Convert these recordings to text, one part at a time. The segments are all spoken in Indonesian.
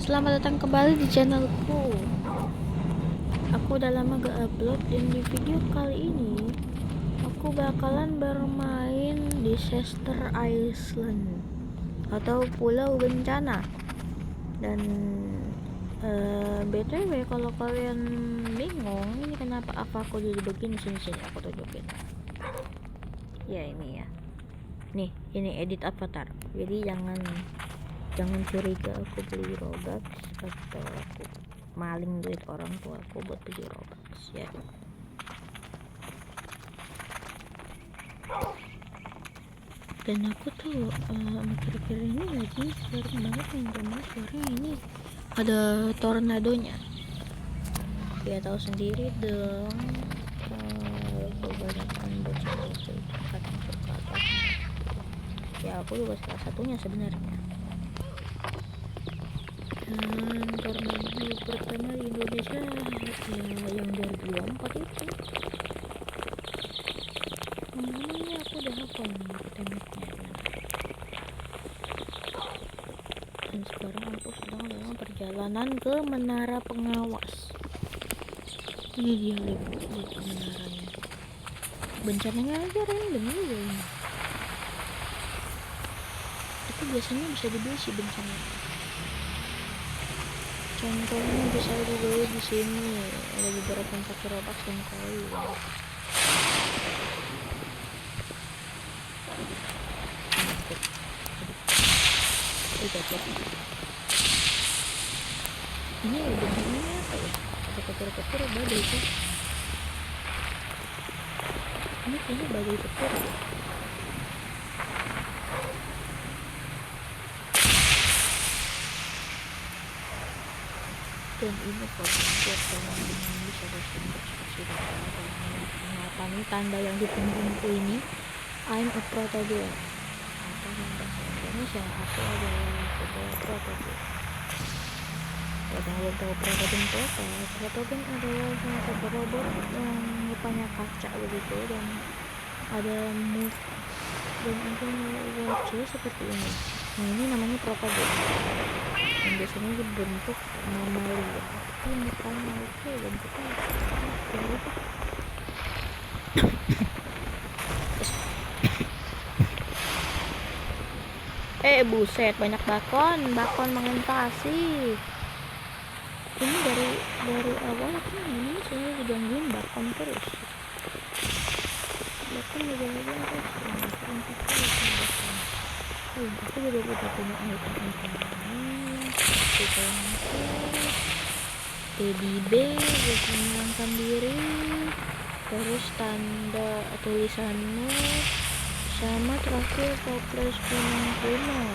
Selamat datang kembali di channelku. Aku udah lama gak upload, dan di video kali ini aku bakalan bermain Disaster Island atau Pulau Bencana. Dan BTW kalau kalian bingung ini kenapa aku jadi begini, sini aku tunjukin. Ya ini ya. Nih, ini edit avatar. Jadi jangan curiga aku beli Robux atau aku maling duit orang tua aku buat beli Robux ya. Dan aku tuh akhir-akhir ini lagi sering banget yang suaranya ini ada tornadonya. Ya tahu sendiri dong, kebanyakan bocah itu kadang suka ya, aku juga salah satunya sebenarnya. Tornado pertama di Indonesia ya yang 2024 itu namanya aku udah hafal nih temanya. Dan sekarang aku sedang dalam perjalanan ke menara pengawas. Ini dia, lihat ke menaranya. Bencananya aja random aja ini. Tapi biasanya bisa dibeli sih bencananya. Contohnya bisa dibeli di sini, ada beberapa yang pakai Robux dan koin. Ini bentuknya apa ya? Ada petir-petir badai sih. Ini kayaknya badai petir ya. Dan ini program buat kalian yang bisa bersuara dan ini tanda yang di punggungku ini, I'm a protogen. Atau yang bahasa Indonesia, aku adalah sebuah protogen. Buat yang belum tahu protogen itu apa, protogen adalah satu robot yang rupanya kaca begitu, dan ada move dan ada wajah seperti ini. Nah ini namanya protogen. Yang biasanya dibentuk mamalia, tapi mukanya itu bentuknya buset, banyak bakon mengentasasi. Ini dari awal aku ini saya digangguin bakon terus. Bakon digangguin terus. Aku juga udah punya item ini. Teddy bear buat menenangkan diri, terus tanda tulisanmu, sama terakhir toples kunang-kunang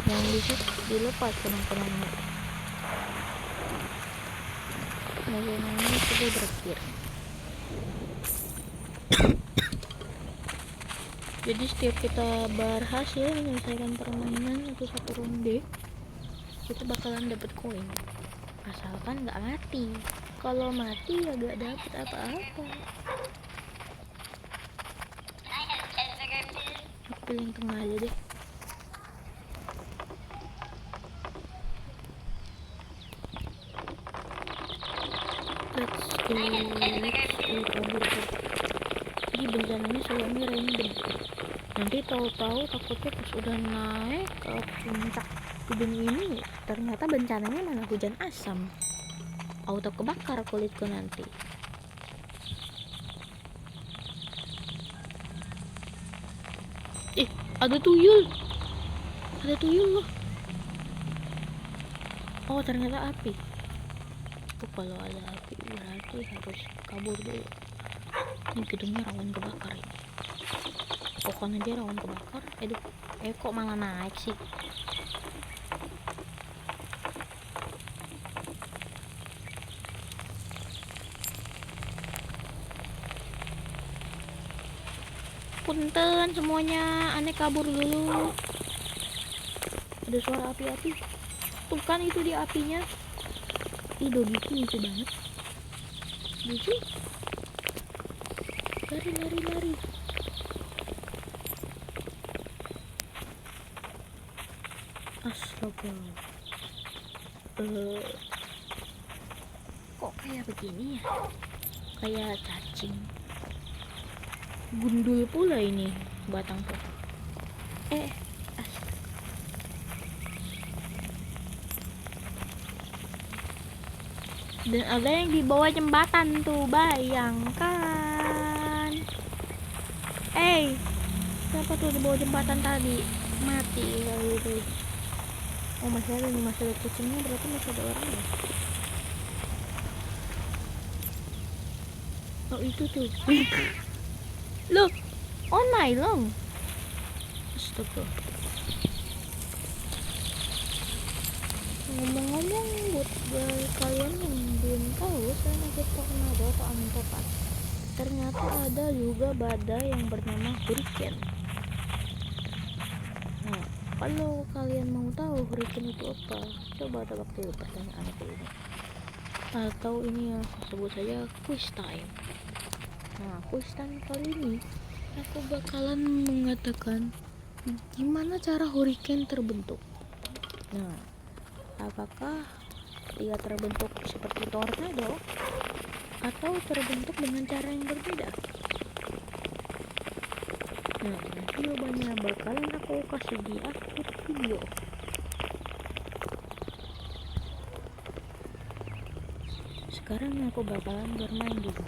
yang bisa dilepas kunang-kunangnya. Bagaimana sudah berakhir. Jadi setiap kita berhasil menyelesaikan permainan atau satu ronde, kita bakalan dapet koin. Asalkan nggak mati. Kalau mati ya nggak dapet apa-apa. Aku pilih yang tengah aja deh. Let's go. Jadi bencananya soalnya random. Nanti tahu-tahu takutnya pas udah naik ke puncak gedung ini, ternyata bencananya malah hujan asam. Auto kebakar kulitku nanti. Ada tuyul loh. Oh ternyata api. Kalau ada api berarti harus kabur dulu. Ini gedungnya rawan kebakar ini. Pokoknya dia rawan kebakar. Kok malah naik sih. Punten semuanya, aneh kabur dulu. Ada suara api-api. Tuh kan itu dia apinya. Dogiku lucu banget. Lucu. Lari. Astaga. Eh, kok kayak begini ya? Kayak cacing. Gundul pula ini batang pohon. Dan ada yang di bawah jembatan tuh, bayangkan. Siapa tuh di bawah jembatan tadi? Mati kali itu. Oh, masih ada nih, masih ada kucingnya, berarti masih ada orang ya? Oh, itu tuh. Loh, oh nylon. Astaga. Ngomong-ngomong, buat kalian yang belum tahu, saya masih tornado atau angin topan. Ternyata ada juga badai yang bernama hurricane. Nah, kalau kalian mau tahu hurricane itu apa, coba tebak dulu pertanyaan aku ini. Atau ini ya, sebut saja quiz time. Nah, quiz time kali ini aku bakalan mengatakan gimana cara hurricane terbentuk. Nah, apakah dia terbentuk seperti tornado atau terbentuk dengan cara yang berbeda? Nah, jawabannya bakalan aku kasih di akhir video. Sekarang aku bakalan bermain dulu.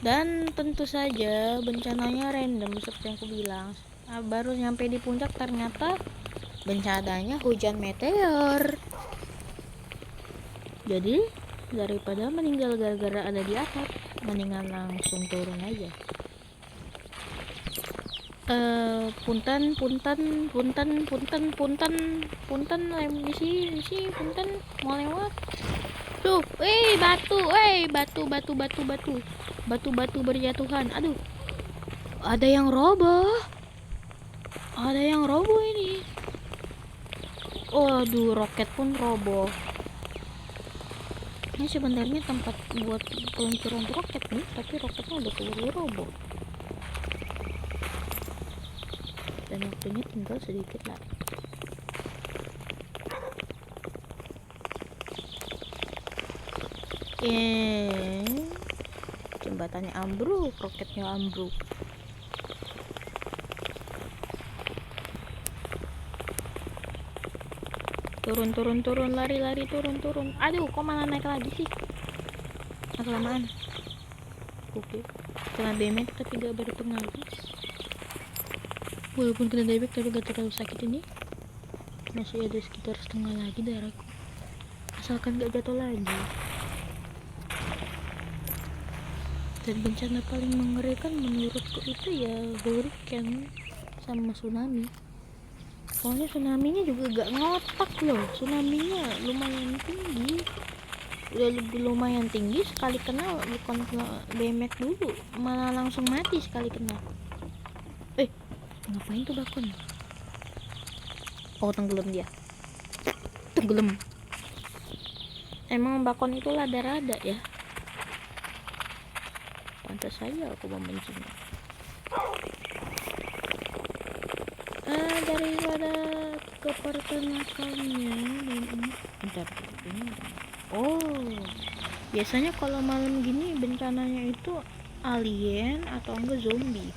Dan tentu saja bencananya random seperti yang aku bilang. Nah, baru nyampe di puncak ternyata bencananya hujan meteor. Jadi daripada meninggal gara-gara ada di atap, mendingan langsung turun aja. Punten lem di sini punten mau lewat. Tuh, batu berjatuhan. Aduh, ada yang roboh ini. Waduh, roket pun roboh. Ini sebenarnya tempat buat peluncuran roket nih, tapi roketnya udah keburu roboh. Dan waktunya tinggal sedikit lagi. Jembatannya ambruk, roketnya ambruk. Turun, lari, turun. Aduh, kok malah naik lagi sih? Kelamaan. Oke. Kena damage tapi gak berpengaruh. Walaupun kena damage tapi gak terlalu sakit ini. Masih ada sekitar setengah lagi darahku. Asalkan gak jatuh lagi. Dan bencana paling mengerikan menurutku itu ya hurricane sama tsunami. Soalnya tsunaminya juga gak ngotak loh. Tsunaminya lumayan tinggi. Udah lumayan tinggi, sekali kena bukan kena damage dulu, malah langsung mati sekali kena. Ngapain tuh bakon? Oh, tenggelam dia. Tenggelam. Emang bakon itu rada-rada ya. Pantas saja aku membencinya. Daripada kepertenakannya bentar ini. Biasanya kalau malam gini bencananya itu alien atau enggak zombie.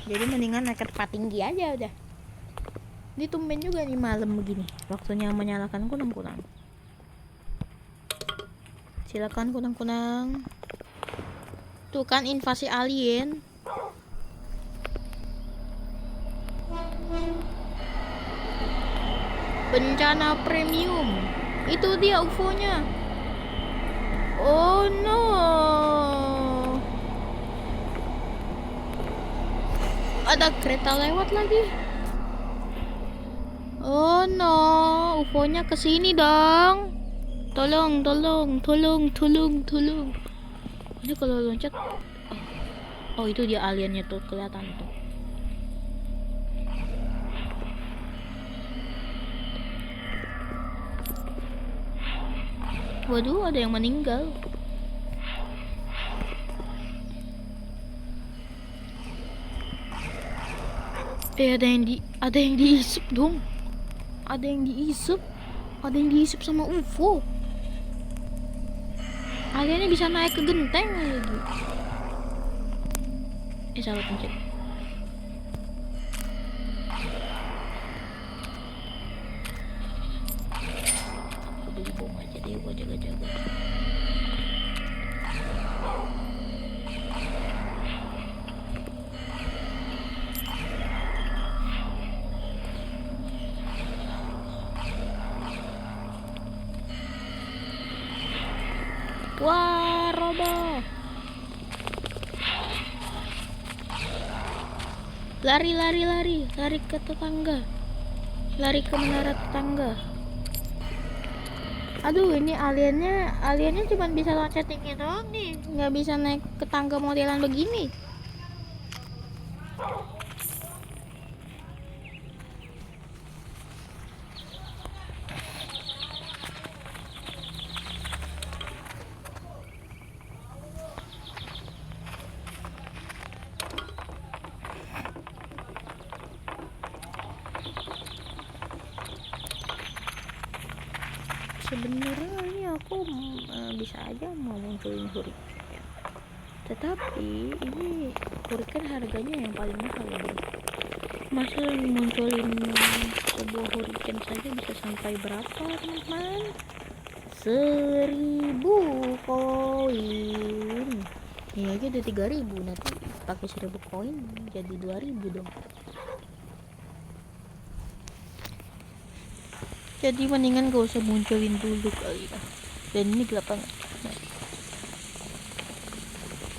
Jadi mendingan naik ke tempat tinggi aja udah. Ini tumben juga nih malam begini. Waktunya menyalakan kunang-kunang. Silakan kunang-kunang. Tuh kan invasi alien. Bencana premium. Itu dia UFO-nya. Oh no. Ada kereta lewat lagi. Oh no, UFO-nya kesini dong. Tolong. Ini kalau loncat. Oh, itu dia aliennya tuh kelihatan tuh. Waduh, ada yang meninggal. Ada yang diisup dong. Ada yang diisup sama UFO. Aliennya bisa naik ke genteng lagi. Salah pencet. Aku beli bom aja deh buat jaga-jaga. Wah, roboh. Lari ke tetangga. Lari ke menara tetangga. Aduh, ini aliennya cuma bisa loncat tinggi doang nih, nggak bisa naik ke tangga modelan begini. Sebenarnya ini aku bisa aja mau munculin hurricane, tetapi ini hurricane harganya yang paling mahal ya. Masa munculin sebuah hurricane saja bisa sampai berapa teman-teman? 1.000 koin. Ini aja udah 3.000, nanti pakai 1.000 koin jadi 2.000 dong. Jadi mendingan gak usah munculin dulu kali ya. Dan ini gelap banget. Nah,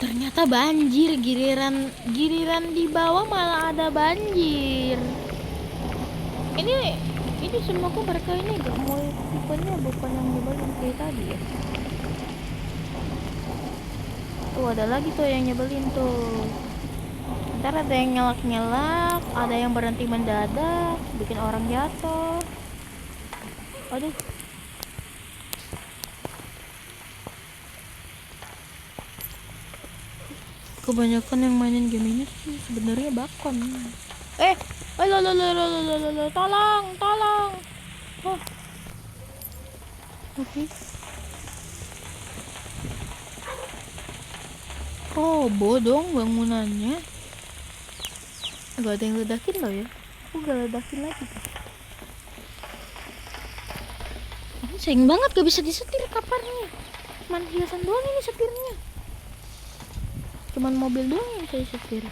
ternyata banjir, giliran di bawah malah ada banjir. Ini semua kok mereka ini gak mau tipenya, bukan yang nyebelin kayak tadi ya. Tuh ada lagi tuh yang nyebelin tuh. Ntar ada yang nyelak, ada yang berhenti mendadak, bikin orang jatuh. Aduh. Kebanyakan yang mainin game ini sih sebenarnya bakon. Tolong. Oh. Oke. Oh, bodong bangunannya. Gak ada yang ledakin loh ya. Aku gak ledakin lagi. Sayang banget gak bisa disetir kaparnya. Cuman hiasan doang ini setirnya. Cuman mobil doang yang bisa disetir.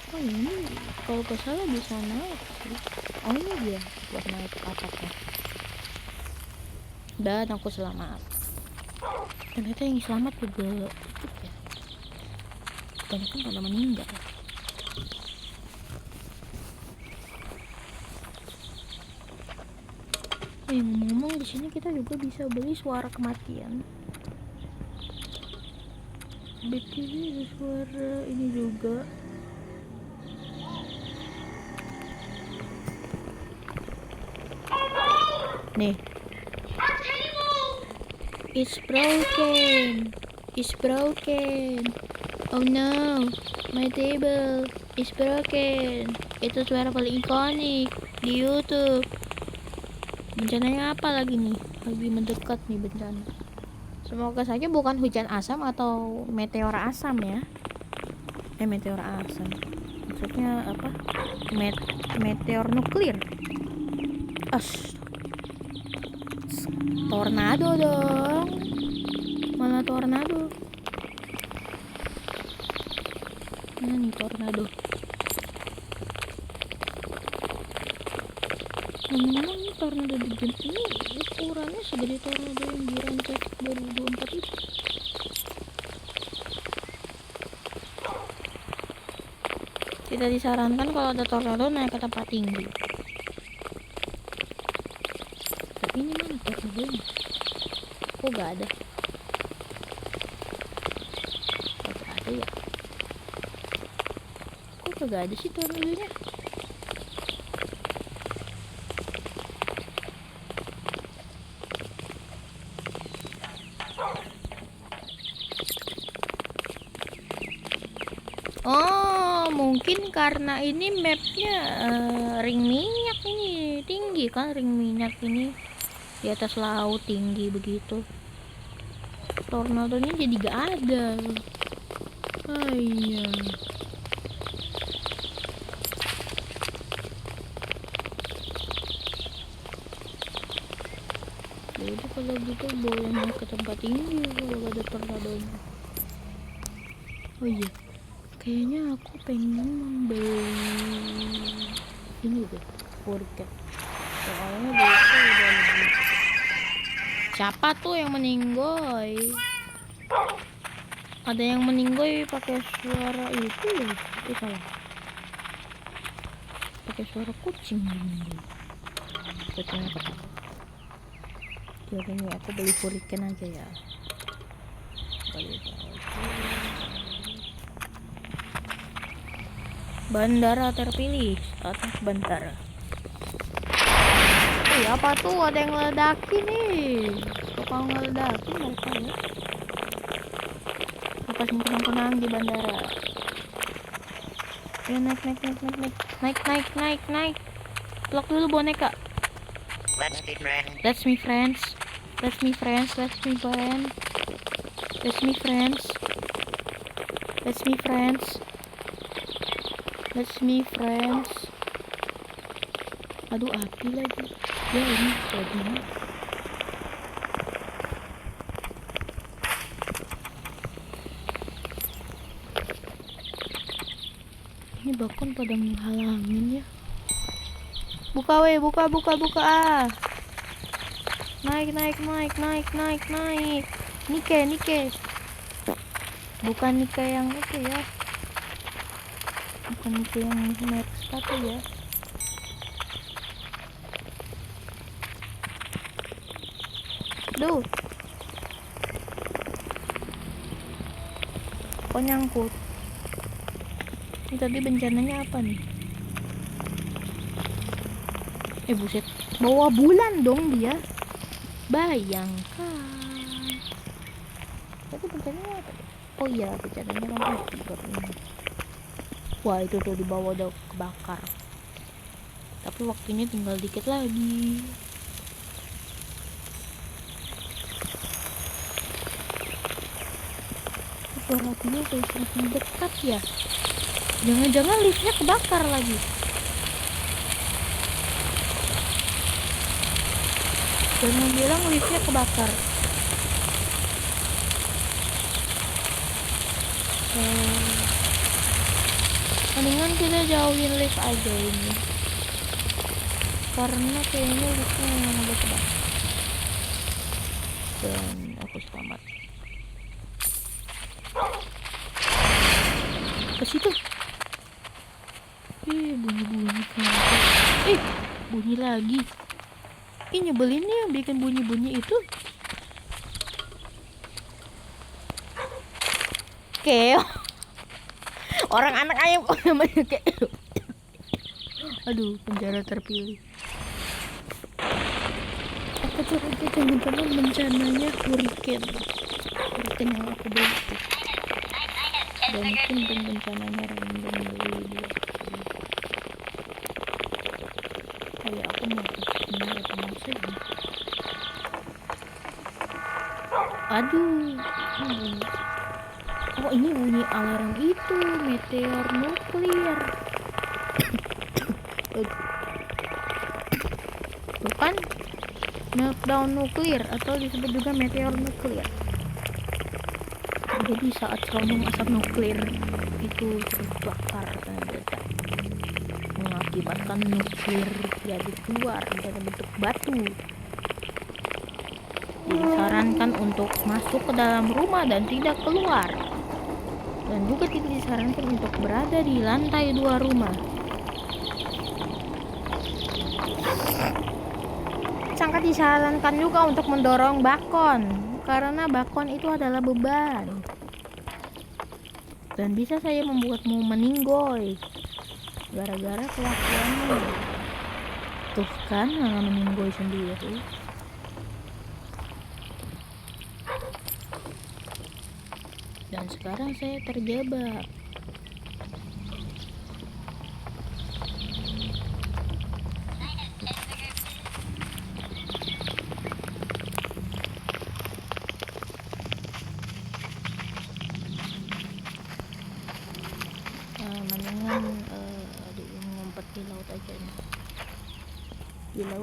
Oh ini kalau gak salah bisa naik sih. Oh ini dia buat naik ke atapnya. Dan aku selamat. Ternyata yang selamat juga cukup ya. Banyak kan pada meninggal. Ngomong di sini kita juga bisa beli suara kematian. BTW ada suara ini juga. Nih. It's broken. Oh no, my table is broken. Itu suara paling ikonik di YouTube. Bencananya apa lagi nih? Lagi mendekat nih bencana. Semoga saja bukan hujan asam atau meteor asam ya. Meteor asam. Maksudnya apa? Meteor nuklir. Tornado dong. Mana tornado? Mana nih tornado? Ngomong-ngomong ini tornado di game ini ukurannya segede tornado yang di Rancet 2024 itu. Tidak disarankan kalau ada tornado naik ke tempat tinggi. Tapi ini mana tornadonya? Kok gak ada? Kok gak ada ya? Kok gak ada sih tornadonya? Mungkin karena ini mapnya ring minyak, ini tinggi kan, ring minyak ini di atas laut tinggi begitu, tornadonya jadi gak ada. Iya. Jadi kalau gitu boleh naik ke tempat tinggi kalau gak ada tornadonya. Oh iya, kayaknya aku pengen membeli ini deh, Hurricane. Soalnya biasa udah lebih. Siapa tuh yang meninggoy? Ada yang meninggoy pakai suara itu ya? Salah. Pakai suara kucing meninggoy. Kucingnya ketawa. Jadi ini aku beli Hurricane aja ya. Beli bandara terpilih, status bandara. Apa tuh, ada yang ngeledakin nih. Suka ngeledakin mereka ya. Lepas kenang-kenang di bandara. Ya naik. Blok dulu boneka. Let's be friends. Aduh, api lagi. Ya ini kodenya. Ini bakon pada menghalangin ya. Buka weh, buka. Naik. Nike. Bukan Nike yang itu ya. Bukan Nike yang merek sepatu ya. Duh. Kok nyangkut? Ini tadi bencananya apa nih? Buset. Bawa bulan dong dia. Bayangkan. Tapi bencananya apa? Oh iya, bencananya kan api ini. Wah, itu tuh di bawah udah kebakar. Tapi waktunya tinggal dikit lagi. Suara apinya kayak semakin dekat ya. Jangan-jangan liftnya kebakar lagi. Jangan bilang liftnya kebakar. Mendingan kita jauhin lift aja ini. Karena kayaknya liftnya yang udah kebakar. Dan aku selamat. Ke situ. Bunyi kan. Bunyi lagi. Nyebelin nih yang bikin bunyi-bunyi itu. Keo. Orang anak ayam kok namanya Keo. Aduh, penjara terpilih. Apa tuh aja teman-teman bencananya Hurricane yang aku beli. Dan mungkin bencananya random beli dia. Kayak aku mau kesini atau masuk. Aduh. Oh, ini bunyi alarm itu, meteor nuklir. Bukan meltdown nuklir atau disebut juga meteor nuklir. Jadi saat gelombang asap nuklir itu terbakar dan meledak, mengakibatkan nuklir jadi keluar dari bentuk batu. Disarankan untuk masuk ke dalam rumah dan tidak keluar. Dan juga tidak disarankan untuk berada di lantai 2 rumah. Sangat disarankan juga untuk mendorong bakon, karena bakon itu adalah beban. Dan bisa saya membuatmu meninggoy gara-gara kelakuanmu. Tuh kan, malah meninggoy sendiri. Dan sekarang saya terjebak.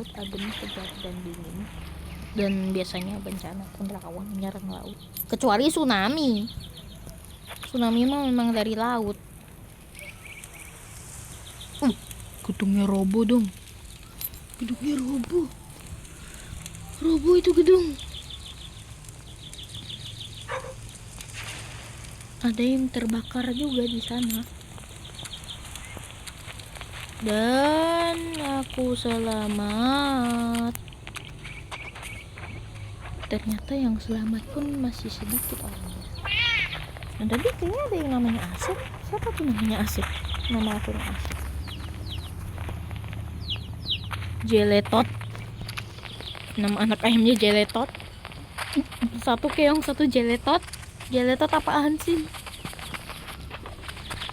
laut adem, segar, dan dingin. Dan biasanya bencana awan menyerang laut, kecuali tsunami. Tsunami mah memang dari laut. Gedungnya roboh dong. Gedungnya roboh. Roboh itu gedung. Ada yang terbakar juga di sana. Dan aku selamat. Ternyata yang selamat pun masih sedikit orangnya. Dan tadi kayaknya ada yang namanya Asep. Siapa tuh namanya Asep? Nama akunnya Asep. Jeletot. Nama anak ayamnya Jeletot. Satu keong, satu Jeletot. Jeletot apaan sih?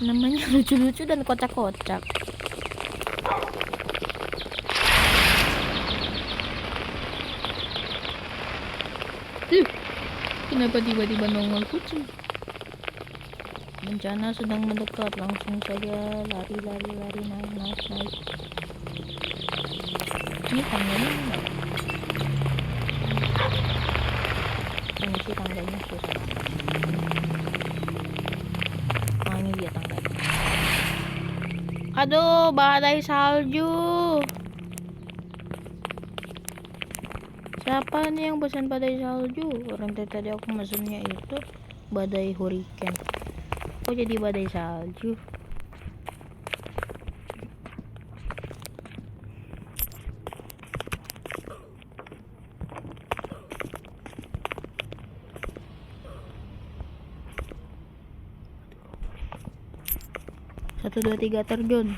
Namanya lucu-lucu dan kocak-kocak. Kenapa tiba-tiba nongol kucing? Bencana sedang mendekat, langsung saja lari naik. Ini tangganya enggak? Ini sih tangganya susah. Oh, ini dia tangganya. Aduh, badai salju. Siapa nih yang pesan badai salju? Orang tadi aku mesennya itu badai hurricane. Kok jadi badai salju? Satu, dua, tiga, terjun.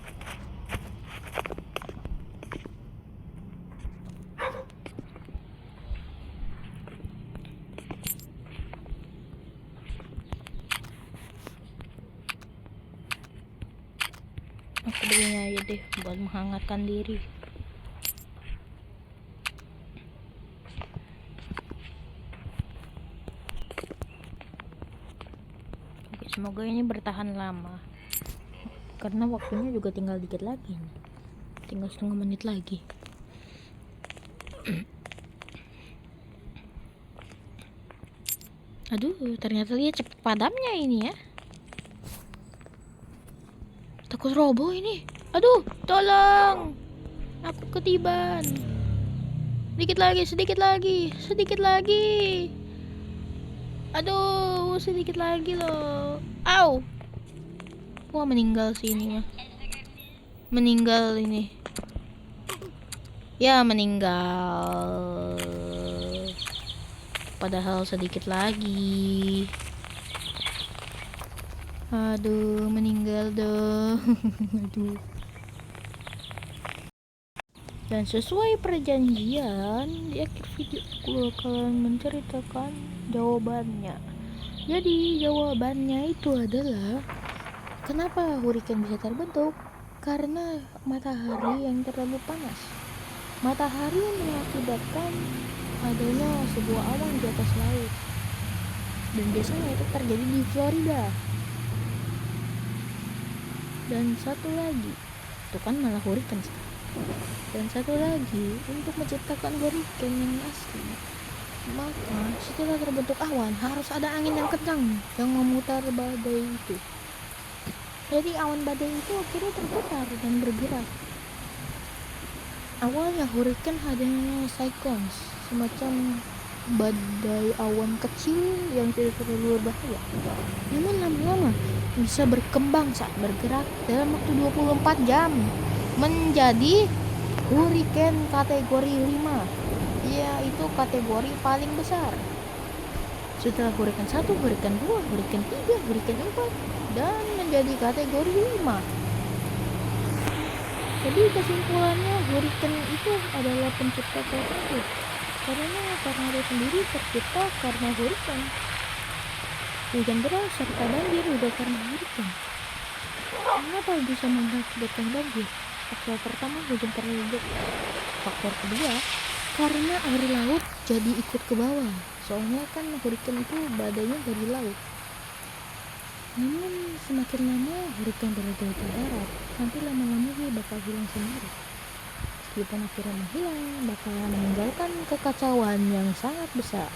Aku belinya aja deh buat menghangatkan diri. Oke, semoga ini bertahan lama. Karena waktunya juga tinggal dikit lagi nih. Tinggal setengah menit lagi. Aduh, ternyata dia cepet padamnya ini ya. Takut roboh ini. Aduh, tolong. Aku ketiban. Sedikit lagi. Aduh, sedikit lagi loh. Au. Wah, meninggal sih ini mah. Meninggal ini. Ya, meninggal. Padahal sedikit lagi. Aduh, meninggal dong. Aduh. Dan sesuai perjanjian, di akhir video aku bakalan menceritakan jawabannya. Jadi jawabannya itu adalah kenapa hurricane bisa terbentuk? Karena matahari yang terlalu panas. Matahari yang mengakibatkan adanya sebuah awan di atas laut. Dan biasanya itu terjadi di Florida. Dan satu lagi, itu kan malah hurricane. Dan satu lagi, untuk menciptakan hurricane yang asli, maka setelah terbentuk awan harus ada angin yang kencang yang memutar badai itu. Jadi awan badai itu akhirnya terputar dan bergerak. Awalnya hurricane hanya cyclones, semacam badai awan kecil yang tidak terlalu berbahaya. Namun lama-lama bisa berkembang saat bergerak dalam waktu 24 jam menjadi hurricane kategori 5. Yaitu kategori paling besar. Setelah hurricane 1, hurricane 2, hurricane 3, hurricane 4 dan menjadi kategori 5. Jadi kesimpulannya hurricane itu adalah pencipta tornado. Karena tornado sendiri tercipta karena hurricane. Hujan deras serta banjir juga karena hurricane. Mengapa bisa mengakibatkan banjir? Faktor pertama, hujan terlalu deras. Faktor kedua, karena air laut jadi ikut ke bawah. Soalnya kan hurricane itu badainya dari laut. Namun semakin lama hurricane berada di darat, nanti lama-lama dia bakal hilang sendiri. meskipun akhirnya menghilang, bakalan meninggalkan kekacauan yang sangat besar.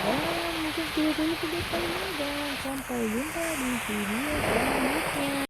Dan mungkin tidak dulu video kali ini, dan sampai jumpa di video selanjutnya.